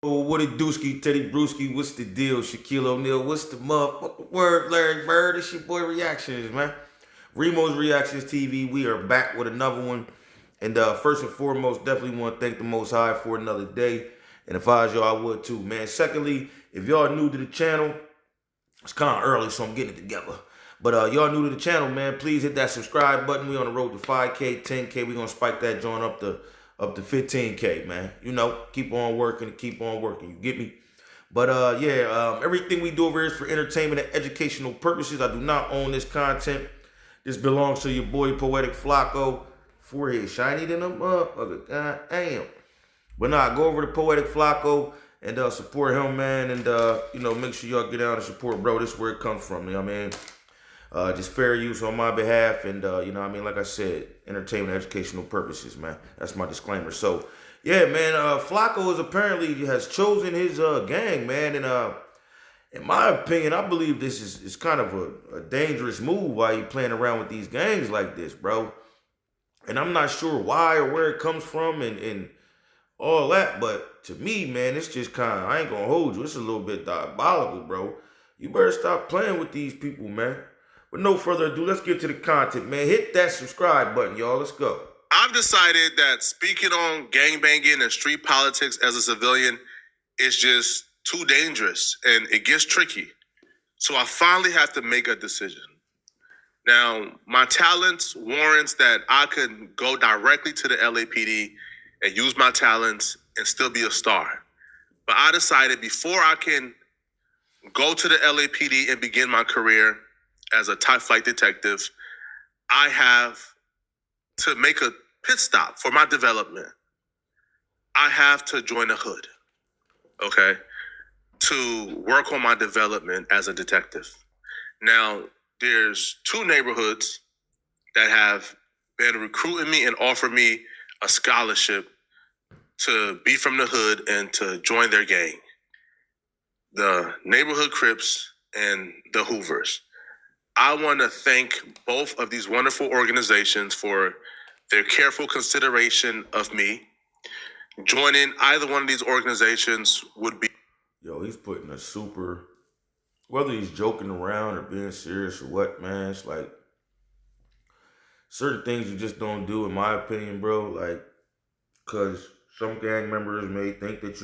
Oh, what it dooski, Teddy Brewski, what's the deal? Shaquille O'Neal, what's the motherfucking word, Larry Bird? It's your boy Reactions, man. Remo's Reactions TV, we are back with another one. And first and foremost, definitely want to thank the Most High for another day. And if I was y'all, I would too, man. Secondly, if y'all are new to the channel, it's kind of early, so I'm getting it together. But y'all new to the channel, man, please hit that subscribe button. We on the road to 5K, 10K. We're going to spike that joint up to 15K, man. You know, keep on working, you get me? But everything we do over here is for entertainment and educational purposes. I do not own this content. This belongs to your boy Poetic FLAKKO. Forehead shiny than a motherfucker. God damn. But nah, go over to Poetic FLAKKO and support him, man. And make sure y'all get out and support bro. This is where it comes from, you know what I mean? Just fair use on my behalf, and like I said, entertainment, educational purposes, man. That's my disclaimer. So, yeah, man, FLAKKO has chosen his gang, man, and in my opinion, I believe this is kind of a dangerous move while you playing around with these gangs like this, bro. And I'm not sure why or where it comes from and all that, but to me, man, it's just kind of, I ain't gonna hold you, it's a little bit diabolical, bro. You better stop playing with these people, man. With no further ado, let's get to the content, man. Hit that subscribe button, y'all. Let's go. I've decided that speaking on gangbanging and street politics as a civilian is just too dangerous and it gets tricky. So I finally have to make a decision. Now, my talents warrants that I could go directly to the LAPD and use my talents and still be a star. But I decided before I can go to the LAPD and begin my career as a top flight detective, I have to make a pit stop for my development. I have to join the hood, okay, to work on my development as a detective. Now, there's two neighborhoods that have been recruiting me and offered me a scholarship to be from the hood and to join their gang. The neighborhood Crips and the HOOVER'S. I want to thank both of these wonderful organizations for their careful consideration of me. Joining either one of these organizations would be... Yo, he's putting a super, whether he's joking around or being serious or what, man, it's like certain things you just don't do, in my opinion, bro. Like, because some gang members may think that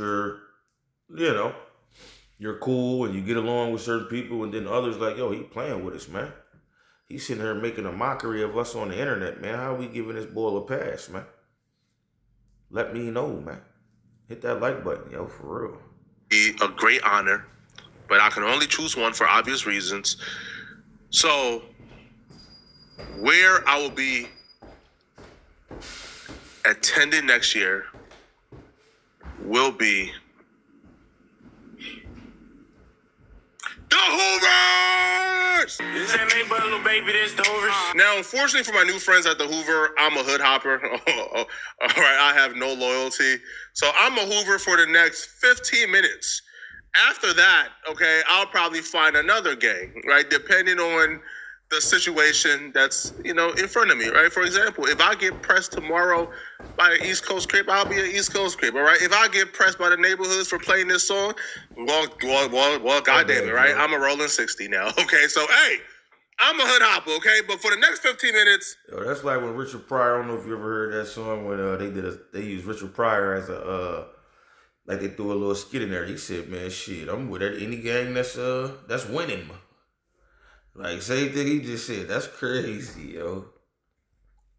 you're cool and you get along with certain people, and then others like, yo, he playing with us, man. He's sitting here making a mockery of us on the internet, man. How are we giving this boy a pass, man? Let me know, man. Hit that like button, yo, for real. Be a great honor, but I can only choose one for obvious reasons. So, where I will be attending next year will be the HOOVER'S! This ain't me, but little baby, this the HOOVER'S. Now, unfortunately for my new friends at the Hoover, I'm a hood hopper. All right, I have no loyalty. So I'm a Hoover for the next 15 minutes. After that, okay, I'll probably find another gang, right? Depending on the situation that's, in front of me, right? For example, if I get pressed tomorrow by an East Coast Crip, I'll be an East Coast Crip, all right? If I get pressed by the neighborhoods for playing this song, well, goddamn it, right? I'm a rolling 60 now, okay? So, hey, I'm a hood hopper, okay? But for the next 15 minutes... Yo, that's like when Richard Pryor, I don't know if you ever heard that song when they used Richard Pryor as like they threw a little skit in there. He said, man, shit, I'm with any gang that's winning. Like, same thing he just said. That's crazy, yo.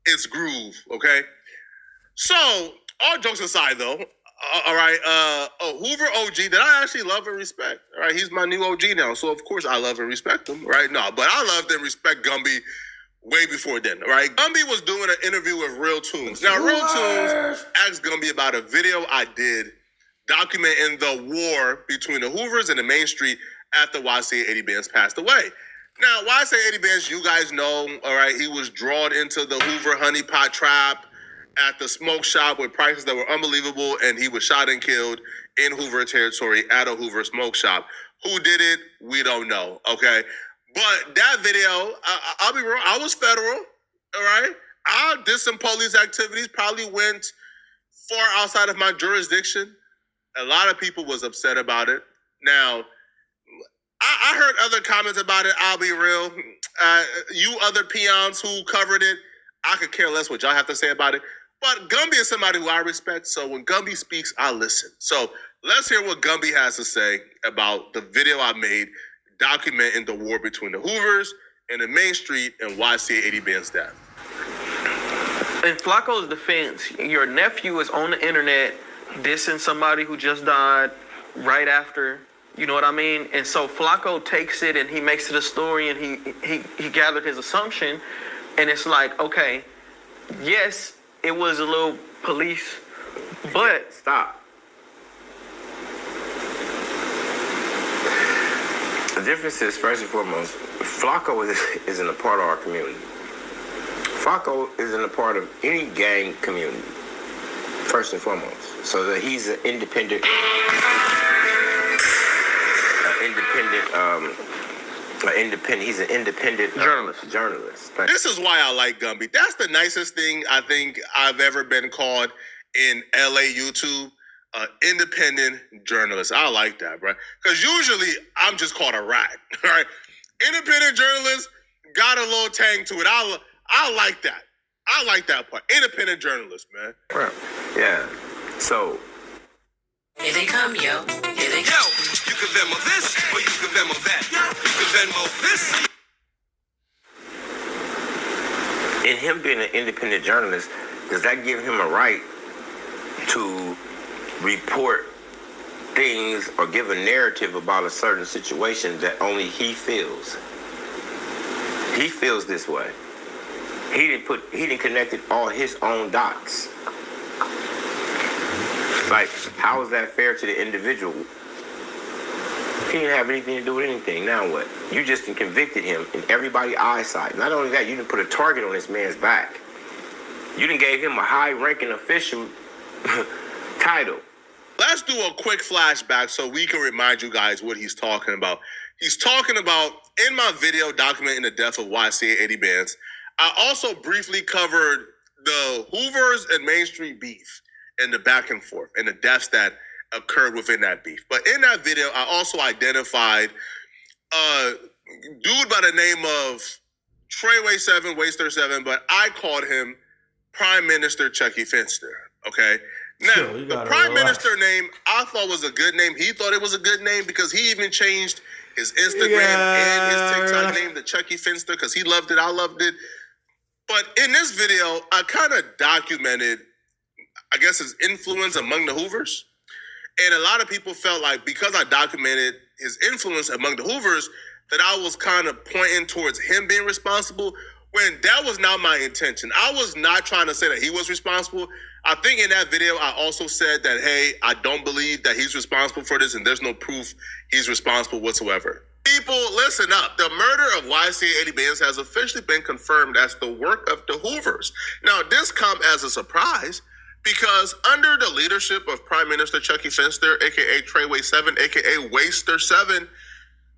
It's groove, okay? So, all jokes aside, though, all right, Hoover OG that I actually love and respect, all right? He's my new OG now, so of course I love and respect him, right? No, but I loved and respect Gumby way before then, all right? Gumby was doing an interview with Real Tunes. Now, Real Tunes asked Gumby about a video I did documenting the war between the HOOVER'S and the Main Street after YC 80 Bands passed away. Now, YC 80 Bands, you guys know, all right, he was drawn into the Hoover honeypot trap at the smoke shop with prices that were unbelievable, and he was shot and killed in Hoover territory at a Hoover smoke shop. Who did it? We don't know, okay? But that video, I'll be real, I was federal, all right? I did some police activities, probably went far outside of my jurisdiction. A lot of people was upset about it. Now, I heard other comments about it. I'll be real. You other peons who covered it, I could care less what y'all have to say about it. But Gumby is somebody who I respect. So when Gumby speaks, I listen. So let's hear what Gumby has to say about the video I made documenting the war between the Hoovers and the Main Street and YCA 80 Band's death. In FLAKKO's defense, your nephew is on the internet dissing somebody who just died right after, you know what I mean? And so FLAKKO takes it and he makes it a story, and he gathered his assumption, and it's like, okay, yes, it was a little police, but Stop. The difference is, first and foremost, FLAKKO isn't a part of our community. FLAKKO isn't a part of any gang community, first and foremost. So that he's an independent, he's an independent journalist. This is why I like Gumby. That's the nicest thing I think I've ever been called in LA YouTube. Independent journalist. I like that, bro. Because usually I'm just called a rat. All right. Independent journalist got a little tang to it. I like that. I like that part. Independent journalist, man. Right. Yeah. So. Here they come, yo. Here they Yo, you can Venmo this, or you can Venmo that. You can Venmo this. In him being an independent journalist, does that give him a right to report things or give a narrative about a certain situation that only he feels? He feels this way. He didn't connect all his own dots. Like, how is that fair to the individual? He didn't have anything to do with anything. Now what? You just convicted him in everybody's eyesight. Not only that, you didn't put a target on this man's back. You didn't gave him a high-ranking official title. Let's do a quick flashback so we can remind you guys what he's talking about. He's talking about, in my video documenting the death of YCA 80 Bands, I also briefly covered the Hoovers and Main Street beef and the back and forth and the deaths that occurred within that beef. But in that video, I also identified a dude by the name of Treyway 7, Waster 7, but I called him Prime Minister Chucky Finster, okay? Now, the Prime Minister name I thought was a good name. He thought it was a good name because he even changed his Instagram and his TikTok name to Chucky Finster because he loved it. I loved it. But in this video, I kind of documented, I guess, his influence among the Hoovers. And a lot of people felt like because I documented his influence among the Hoovers, that I was kind of pointing towards him being responsible, when that was not my intention. I was not trying to say that he was responsible. I think in that video, I also said that, hey, I don't believe that he's responsible for this, and there's no proof he's responsible whatsoever. People, listen up. The murder of YCA 80 Bands has officially been confirmed as the work of the Hoovers. Now, this comes as a surprise because under the leadership of Prime Minister Chucky Finster, a.k.a. Treyway 7, a.k.a. Waster 7,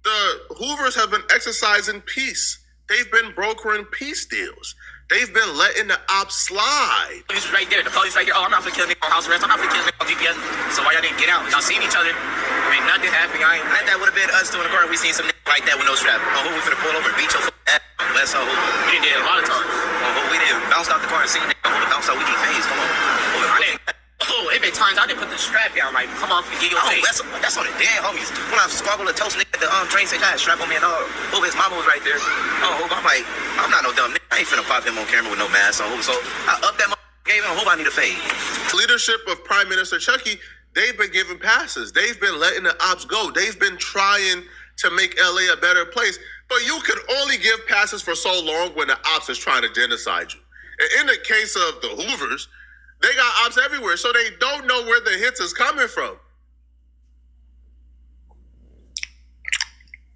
the Hoovers have been exercising peace. They've been brokering peace deals. They've been letting the ops slide. Police right there. The police right here. Oh, I'm not finna kill a nigga on house arrest. I'm not finna kill a nigga on GPS. So why y'all didn't get out? Y'all seen each other. Ain't nothing happening. That would have been us two in the car. We seen some niggas like that with no strap. Oh, who we finna pull over and beat your ass? Let's we didn't do it a lot of times. Oh, we didn't bounce out the car and see nigga. Who bounce out? We get phased. Come on. I didn't. Oh, it been times I didn't put the strap down. Like, come on, get your face. That's on the dead homies. When I squabbled a toast nigga at the train station, I had a strap on me and all. Oh, his mama was right there. Oh, I'm like, I'm not no dumb nigga. I ain't finna pop him on camera with no mask on. So I up that gave him. Hope I need a fade. Leadership of Prime Minister Chucky, they've been giving passes. They've been letting the ops go. They've been trying to make LA a better place. But you can only give passes for so long when the ops is trying to genocide you. And in the case of the Hoovers, they got ops everywhere, so they don't know where the hits is coming from.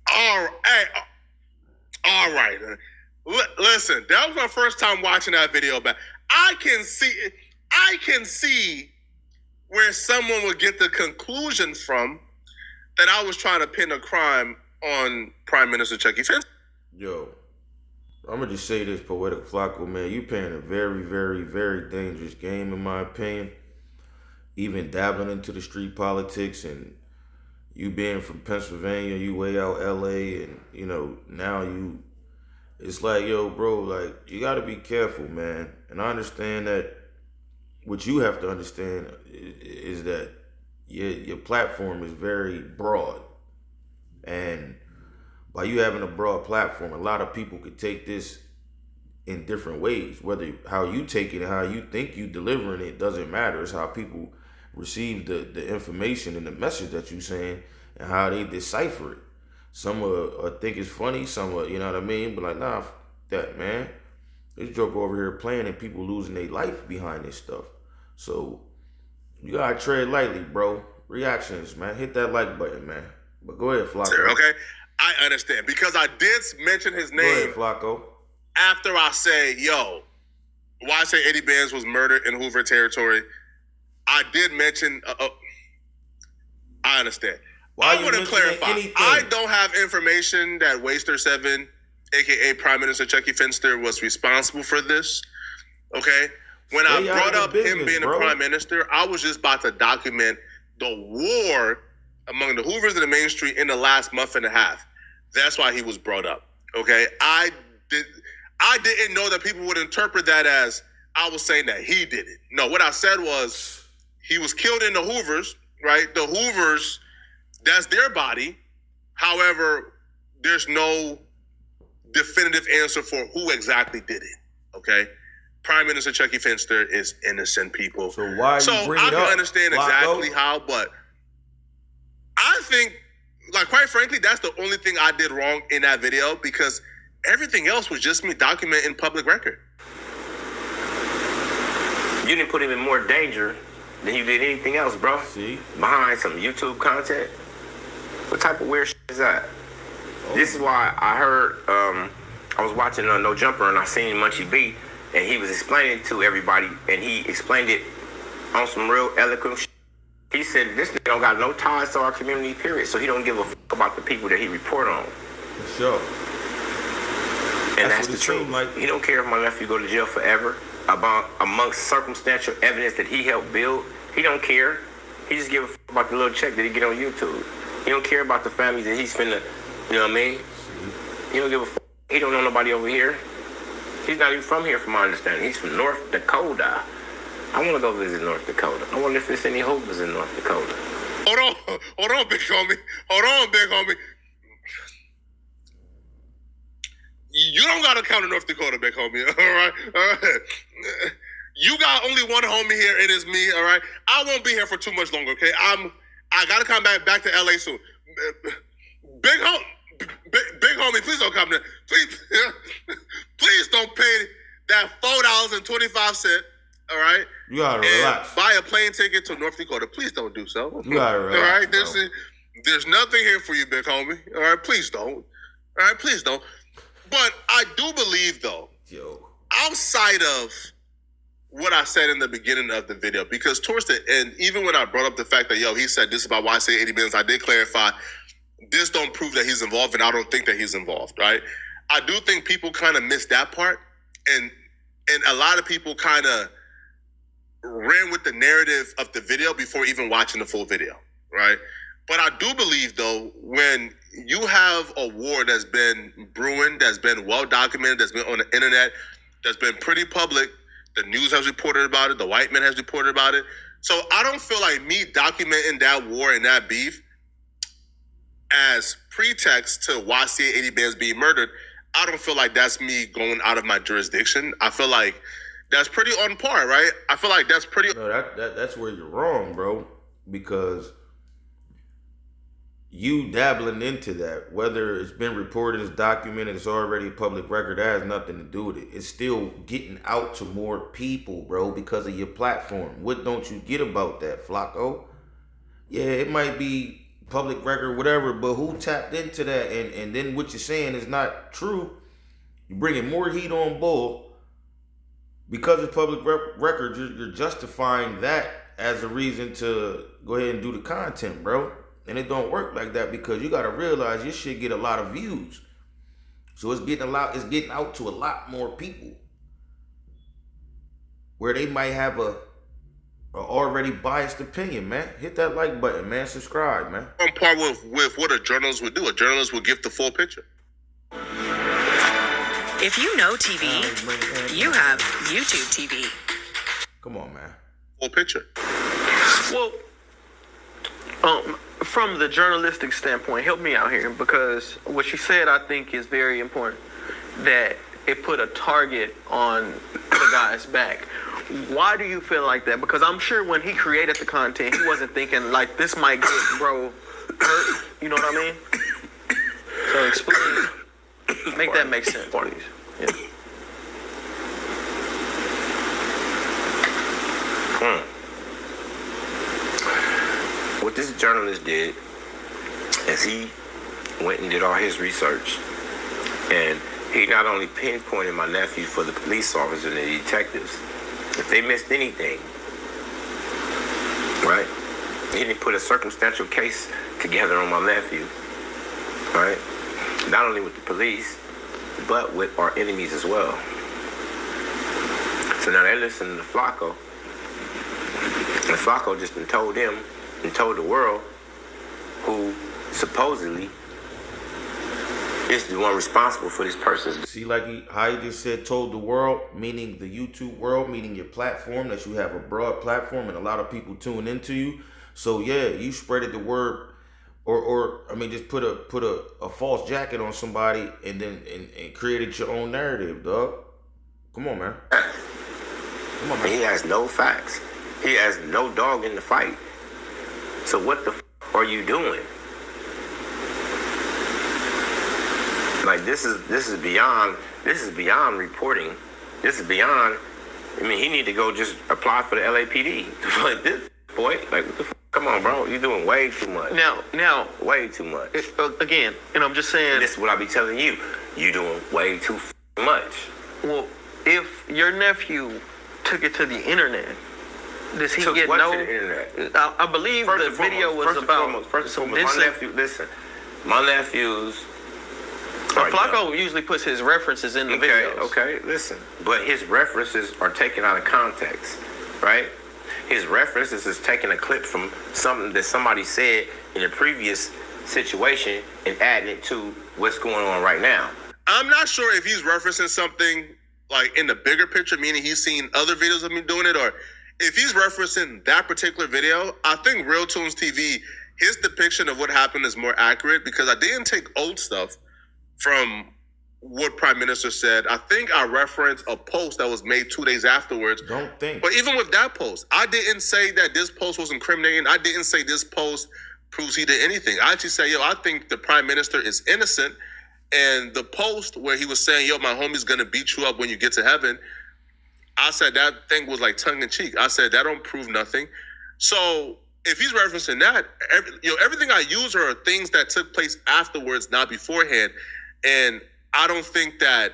All right. Listen, that was my first time watching that video back. I can see where someone would get the conclusion from that I was trying to pin a crime on Prime Minister Chucky Finster. Yo, I'm gonna just say this, Poetic FLAKKO, man. You playing a very, very, very dangerous game, in my opinion. even dabbling into the street politics, and you being from Pennsylvania, you way out LA, and now it's like, yo, bro, like, you gotta be careful, man. And I understand that what you have to understand is that your platform is very broad. And by you having a broad platform, a lot of people could take this in different ways. Whether how you take it and how you think you delivering it doesn't matter. It's how people receive the information and the message that you saying and how they decipher it. Some think it's funny, some you know what I mean, but like, nah, that, man. This joke over here playing and people losing their life behind this stuff. So you gotta tread lightly, bro. Reactions, man. Hit that like button, man. But go ahead, Flakko. Okay, I understand because I did mention his name. Go ahead, Flakko. After I say, yo, why I say Eddie Benz was murdered in Hoover territory, I did mention. I understand. I want to clarify. Anything? I don't have information that Waster 7, aka Prime Minister Chucky Finster, was responsible for this. Okay, when I brought up him being a prime minister, I was just about to document the war among the Hoovers and the Main Street in the last month and a half. That's why he was brought up. Okay, I didn't know that people would interpret that as I was saying that he did it. No, what I said was he was killed in the Hoovers, right? The Hoovers, that's their body. However, there's no definitive answer for who exactly did it. Okay, Prime Minister Chucky Finster is innocent, people. So why? So I can understand exactly how, but I think, like, quite frankly, that's the only thing I did wrong in that video, because everything else was just me documenting public record. You didn't put him in more danger than you did anything else, bro. See? Behind some YouTube content. What type of weird shit is that? Oh. This is why I heard, I was watching No Jumper and I seen Munchie B, and he was explaining to everybody, and he explained it on some real eloquent shit. He said this nigga don't got no ties to our community, period. So he don't give a fuck about the people that he report on. For sure. And that's the truth. Like. He don't care if my nephew go to jail forever about amongst circumstantial evidence that he helped build. He don't care. He just give a fuck about the little check that he get on YouTube. He don't care about the families that he's finna, you know what I mean? He don't give a fuck. He don't know nobody over here. He's not even from here, from my understanding. He's from North Dakota. I want to go visit North Dakota. I wonder if there's any Hoovers in North Dakota. Hold on, big homie. Hold on, big homie. You don't got to come to North Dakota, big homie. All right. You got only one homie here. It is me. All right. I won't be here for too much longer. Okay. I got to come back to LA soon. Big homie, please don't come there. Please don't pay that $4.25. All right. You gotta relax. Buy a plane ticket to North Dakota. Please don't do so. You gotta relax. All right. There's nothing here for you, big homie. All right. Please don't. All right. Please don't. But I do believe, though, outside of what I said in the beginning of the video, because towards the end, even when I brought up the fact that, he said this about why I say 80 million, I did clarify, this don't prove that he's involved, and I don't think that he's involved, right? I do think people kind of missed that part, and a lot of people kind of ran with the narrative of the video before even watching the full video, right? But I do believe, though, when you have a war that's been brewing, that's been well documented, that's been on the internet, that's been pretty public, the news has reported about it, the white man has reported about it. So I don't feel like me documenting that war and that beef as pretext to why C80 Benz being murdered. I don't feel like that's me going out of my jurisdiction. I feel like that's pretty on par, right? I feel like that's pretty. No, that's where you're wrong, bro. Because you dabbling into that, whether it's been reported, it's documented, it's already public record, that has nothing to do with it. It's still getting out to more people, bro, because of your platform. What don't you get about that, Flakko? Yeah, it might be public record, whatever, but who tapped into that? And then what you're saying is not true. You're bringing more heat on Bull because it's public record. You're justifying that as a reason to go ahead and do the content, bro. And it don't work like that, because you got to realize your shit get a lot of views. So it's getting out to a lot more people, where they might have a already biased opinion, man. Hit that like button, man. Subscribe, man. On par with what a journalist would do. A journalist would give the full picture. If you know TV, you have YouTube TV. Come on, man. Full picture. Well, from the journalistic standpoint, help me out here, because what she said I think is very important, that it put a target on the guy's back. Why do you feel like that? Because I'm sure when he created the content, he wasn't thinking like this might get bro hurt. You know what I mean? So explain, make that make sense, please. Yeah. What this journalist did is he went and did all his research, and he not only pinpointed my nephew for the police officers and the detectives, if they missed anything, right? He didn't put a circumstantial case together on my nephew, right? Not only with the police, but with our enemies as well. So now they're listening to FLAKKO, and FLAKKO just been told them and told the world who supposedly is the one responsible for this person's. See, like how he just said, told the world, meaning the YouTube world, meaning your platform, that you have a broad platform and a lot of people tune into you. So yeah, you spreaded the word, or I mean, just put a false jacket on somebody and then and created your own narrative, dog. Come on, man. Come on, man. He has no facts. He has no dog in the fight. So what the are you doing? Like this is beyond reporting. This is beyond. I mean, he need to go just apply for the LAPD. Like this boy, like what the come on, bro, you doing way too much. Now, way too much. Again, and I'm just saying. This is what I be telling you. You doing way too much. Well, if your nephew took it to the internet, does he get what no? to the internet? I believe the video was about. First and foremost, my nephew. Listen, my nephew's. FLAKKO usually puts his references in the videos. Okay, listen. But his references are taken out of context, right? His references is taking a clip from something that somebody said in a previous situation and adding it to what's going on right now. I'm not sure if he's referencing something like in the bigger picture, meaning he's seen other videos of me doing it, or if he's referencing that particular video. I think Real Tunes TV, his depiction of what happened is more accurate, because I didn't take old stuff from what Prime Minister said. I think I referenced a post that was made 2 days afterwards. Don't think. But even with that post, I didn't say that this post was incriminating. I didn't say this post proves he did anything. I actually say, I think the Prime Minister is innocent. And the post where he was saying, my homie's gonna beat you up when you get to heaven, I said that thing was like tongue in cheek. I said that don't prove nothing. So if he's referencing that, everything I use are things that took place afterwards, not beforehand. And I don't think that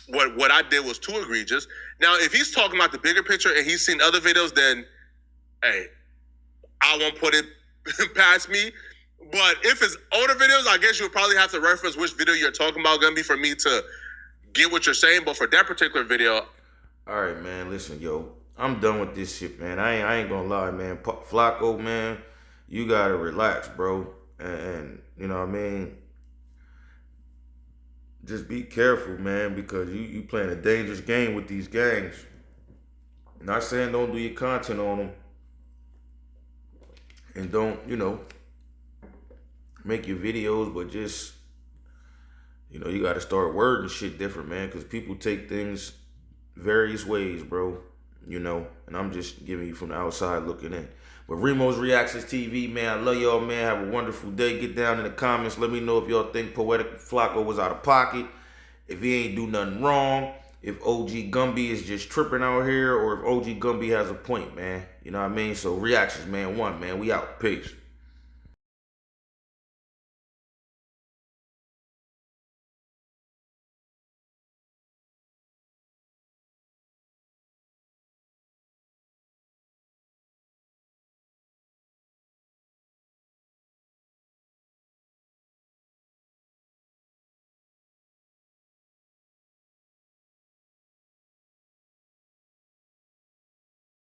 what I did was too egregious. Now, if he's talking about the bigger picture and he's seen other videos, then, hey, I won't put it past me. But if it's older videos, I guess you'll probably have to reference which video you're talking about, gonna be for me to get what you're saying. But for that particular video, all right, man. Listen, I'm done with this shit, man. I ain't gonna lie, man. FLAKKO, man, you gotta relax, bro. And you know what I mean? Just be careful, man, because you playing a dangerous game with these gangs. Not saying don't do your content on them. And don't, make your videos, but just, you got to start wording shit different, man, because people take things various ways, bro, and I'm just giving you from the outside looking in. But Remo's Reactions TV, man, I love y'all, man. Have a wonderful day. Get down in the comments. Let me know if y'all think Poetic FLAKKO was out of pocket, if he ain't do nothing wrong, if OG Gumby is just tripping out here, or if OG Gumby has a point, man. You know what I mean? So Reactions, man. We out. Peace.